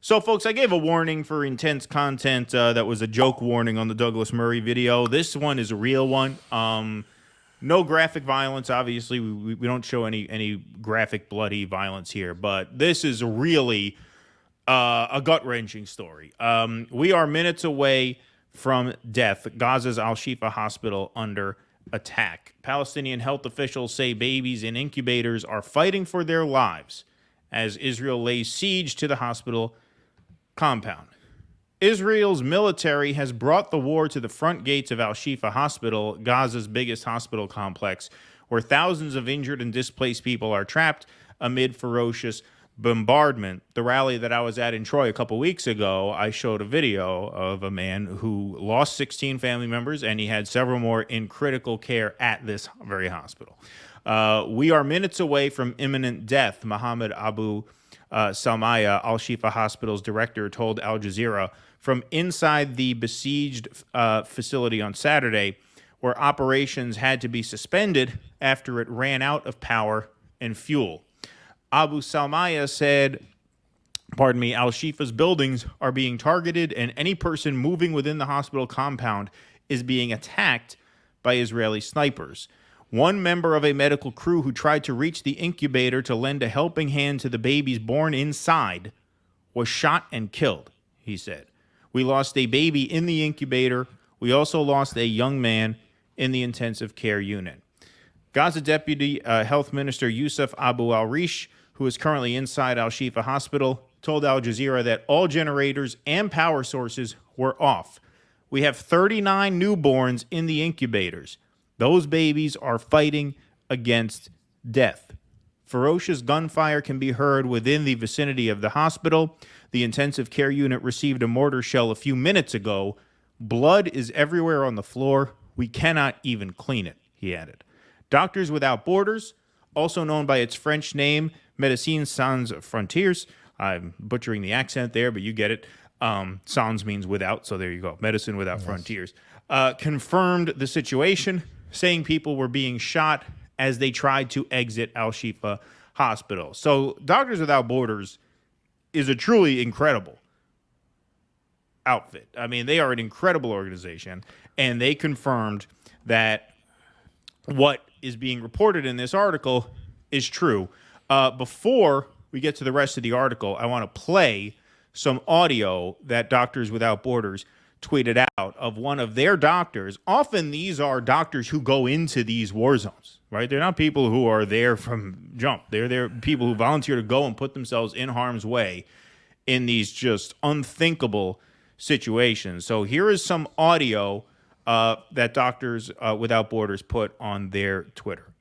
So, folks, I gave a warning for intense content that was a joke warning on the Douglas Murray video. This one is a real one. No graphic violence. Obviously, we don't show any graphic, bloody violence here, but this is really a gut wrenching story. We are minutes away from death. Gaza's Al Shifa hospital under attack. Palestinian health officials say babies in incubators are fighting for their lives as Israel lays siege to the hospital compound. Israel's military has brought the war to the front gates of Al Shifa Hospital, Gaza's biggest hospital complex, where thousands of injured and displaced people are trapped amid ferocious bombardment. The rally that I was at in Troy a couple weeks ago, I showed a video of a man who lost 16 family members, and he had several more in critical care at this very hospital. We are minutes away from imminent death, Mohammed Abu Salmaya, Al Shifa Hospital's director, told Al Jazeera from inside the besieged facility on Saturday, where operations had to be suspended after it ran out of power and fuel. Abu Salmaya said, Al Shifa's buildings are being targeted, and any person moving within the hospital compound is being attacked by Israeli snipers. One member of a medical crew who tried to reach the incubator to lend a helping hand to the babies born inside was shot and killed, he said. We lost a baby in the incubator. We also lost a young man in the intensive care unit. Gaza Deputy Health Minister Yusuf Abu al-Rish, who is currently inside Al Shifa Hospital, told Al Jazeera that all generators and power sources were off. We have 39 newborns in the incubators. Those babies are fighting against death. Ferocious gunfire can be heard within the vicinity of the hospital. The intensive care unit received a mortar shell a few minutes ago. Blood is everywhere on the floor. We cannot even clean it, he added. Doctors Without Borders, also known by its French name, Médecins Sans Frontières. I'm butchering the accent there, but you get it. Sans means without, so there you go. Medicine Without Frontiers. Confirmed the situation, saying people were being shot as they tried to exit Al Shifa Hospital. So Doctors Without Borders is a truly incredible outfit. I mean, they are an incredible organization, and they confirmed that what is being reported in this article is true. Before we get to the rest of the article, I want to play some audio that Doctors Without Borders tweeted out of one of their doctors. Often these are doctors who go into these war zones, right? They're not people who are there from jump. They're people who volunteer to go and put themselves in harm's way in these just unthinkable situations. So here is some audio that Doctors Without Borders put on their Twitter.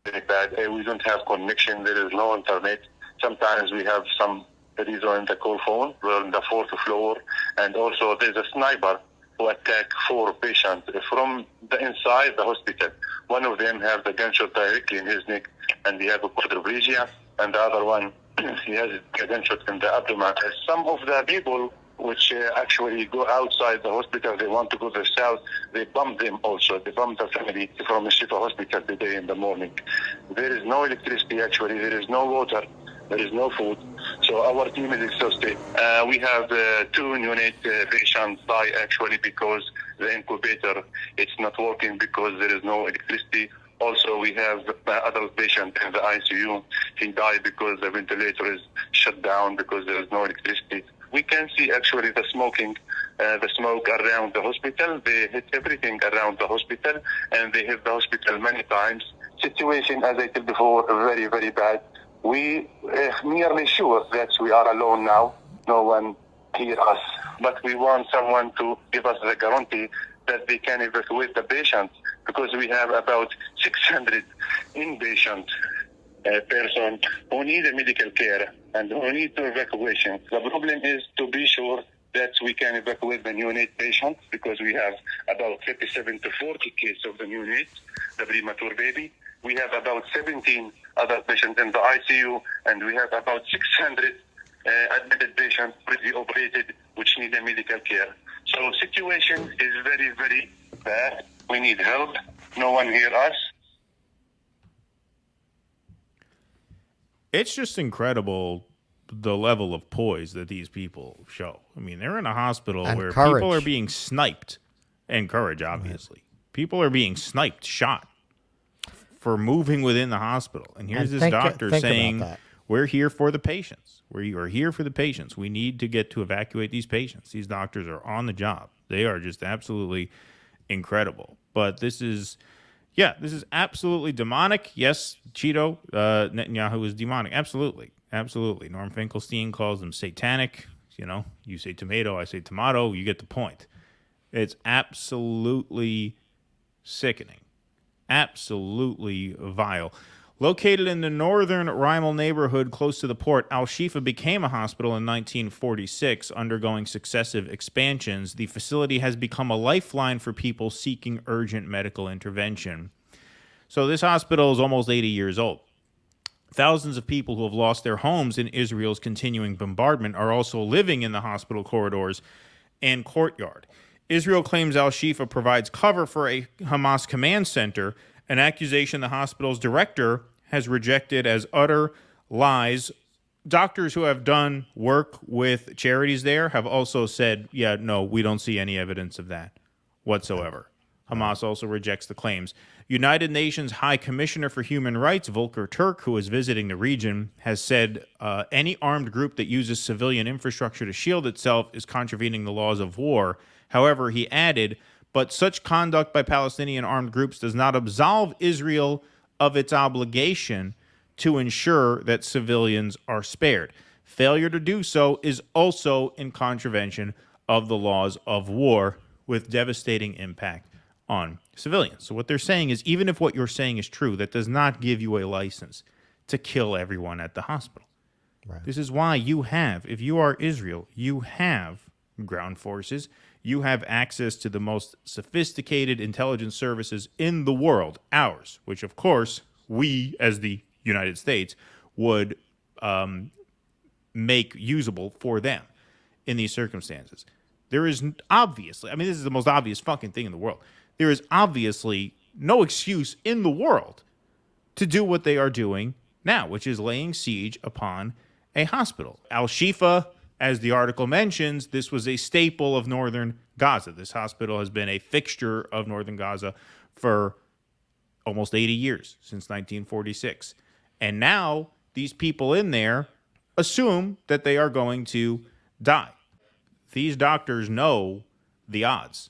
Very bad. We don't have connection. There is no internet. Sometimes we have some that is on the call phone. We're on the fourth floor, and also there's a sniper who attacked 4 patients from the inside the hospital. One of them has the gunshot directly in his neck, and he has a quadriplegia, and the other one he has a gunshot in the abdomen. Some of the people which actually go outside the hospital, they want to go to the south, they bomb them also. They bomb the family from the Shifa hospital today in the morning. There is no electricity actually, there is no water, there is no food. So our team is exhausted. We have 2 neonate patients die actually because the incubator it's not working because there is no electricity. Also, we have adult patient in the ICU. He died because the ventilator is shut down because there is no electricity. We can see actually the smoke around the hospital. They hit everything around the hospital, and they hit the hospital many times. Situation, as I said before, very, very bad. We nearly sure that we are alone now. No one hear us, but we want someone to give us the guarantee that they can evacuate the patients, because we have about 600 inpatient person who need a medical care and who need to evacuation. The problem is to be sure that we can evacuate the neonate patients, because we have about 37 to 40 cases of the neonate, the premature baby. We have about 17 other patients in the ICU, and we have about 600 admitted patients pretty operated which need a medical care. So situation is very, very bad. We need help. No one hear us. It's just incredible the level of poise that these people show. I mean, they're in a hospital And where courage. people are being sniped, and courage, obviously. People are being sniped, shot for moving within the hospital. And here's this doctor saying, we're here for the patients. We are here for the patients. We need to get to evacuate these patients. These doctors are on the job. They are just absolutely incredible. But this is absolutely demonic. Yes, Cheeto, Netanyahu is demonic. Absolutely. Absolutely. Norm Finkelstein calls them satanic. You know, you say tomato, I say tomato. You get the point. It's absolutely sickening. Absolutely vile. Located in the northern Rimal neighborhood close to the port, Al-Shifa became a hospital in 1946, undergoing successive expansions. The facility has become a lifeline for people seeking urgent medical intervention. So this hospital is almost 80 years old. Thousands of people who have lost their homes in Israel's continuing bombardment are also living in the hospital corridors and courtyard. Israel claims Al-Shifa provides cover for a Hamas command center, an accusation the hospital's director has rejected as utter lies. Doctors who have done work with charities there have also said, yeah, no, we don't see any evidence of that whatsoever. Hamas also rejects the claims. United Nations High Commissioner for Human Rights, Volker Turk, who is visiting the region, has said any armed group that uses civilian infrastructure to shield itself is contravening the laws of war. However, he added, but such conduct by Palestinian armed groups does not absolve Israel of its obligation to ensure that civilians are spared. Failure to do so is also in contravention of the laws of war, with devastating impact on civilians. So what they're saying is, even if what you're saying is true, that does not give you a license to kill everyone at the hospital. Right. This is why you have, if you are Israel, you have ground forces. You have access to the most sophisticated intelligence services in the world, ours, which, of course, we, as the United States, would make usable for them in these circumstances. There is obviously, I mean, this is the most obvious fucking thing in the world. There is obviously no excuse in the world to do what they are doing now, which is laying siege upon a hospital. Al-Shifa, as the article mentions, this was a staple of northern Gaza. This hospital has been a fixture of northern Gaza for almost 80 years, since 1946. And now these people in there assume that they are going to die. These doctors know the odds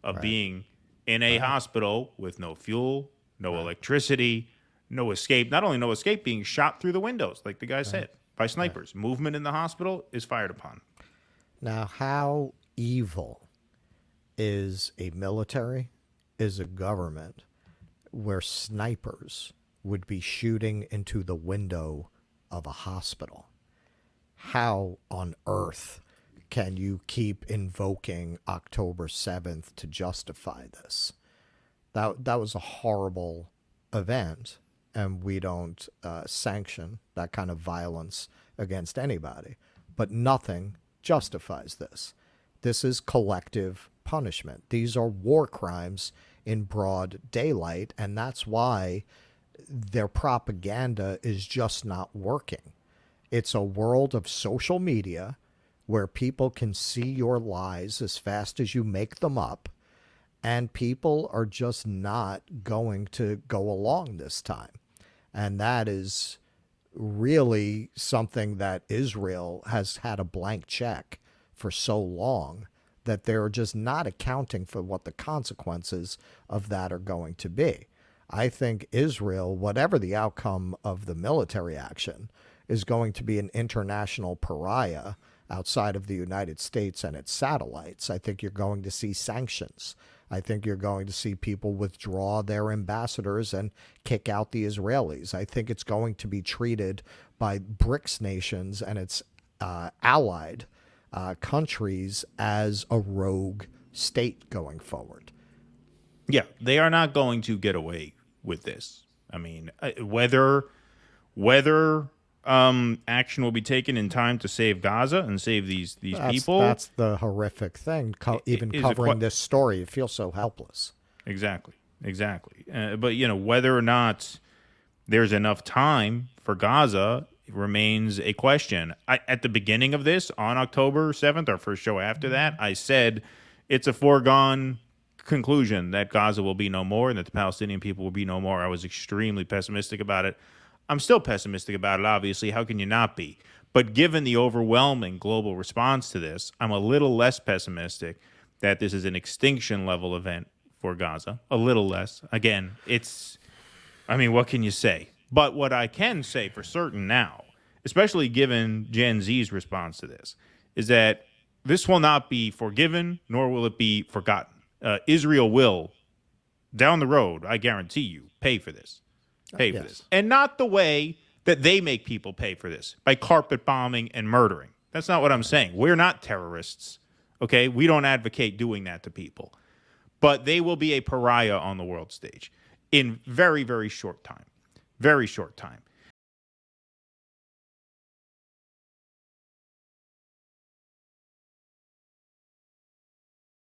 of being in a hospital with no fuel, no electricity, no escape. Not only no escape, being shot through the windows, like the guy said, by snipers. Movement in the hospital is fired upon. Now, how evil is a military, is a government, where snipers would be shooting into the window of a hospital? How on earth can you keep invoking October 7th to justify this? That was a horrible event, and we don't sanction that kind of violence against anybody. But nothing justifies this. This is collective punishment. These are war crimes in broad daylight, and that's why their propaganda is just not working. It's a world of social media where people can see your lies as fast as you make them up, and people are just not going to go along this time. And that is really something that Israel has had a blank check for so long, that they're just not accounting for what the consequences of that are going to be. I think Israel, whatever the outcome of the military action, is going to be an international pariah outside of the United States and its satellites. I think you're going to see sanctions. I think you're going to see people withdraw their ambassadors and kick out the Israelis. I think it's going to be treated by BRICS nations and its allied countries as a rogue state going forward. Yeah, they are not going to get away with this. I mean, whether action will be taken in time to save Gaza and save these people. That's the horrific thing. Even covering this story, it feels so helpless. Exactly. But, whether or not there's enough time for Gaza remains a question. At the beginning of this, on October 7th, our first show after that, I said it's a foregone conclusion that Gaza will be no more and that the Palestinian people will be no more. I was extremely pessimistic about it. I'm still pessimistic about it, obviously. How can you not be? But given the overwhelming global response to this, I'm a little less pessimistic that this is an extinction level event for Gaza. A little less. Again, what can you say? But what I can say for certain now, especially given Gen Z's response to this, is that this will not be forgiven, nor will it be forgotten. Israel will, down the road, I guarantee you, pay for this. Pay for this. And not the way that they make people pay for this, by carpet bombing and murdering. That's not what I'm saying. We're not terrorists, okay? We don't advocate doing that to people. But they will be a pariah on the world stage in very, very short time. Very short time.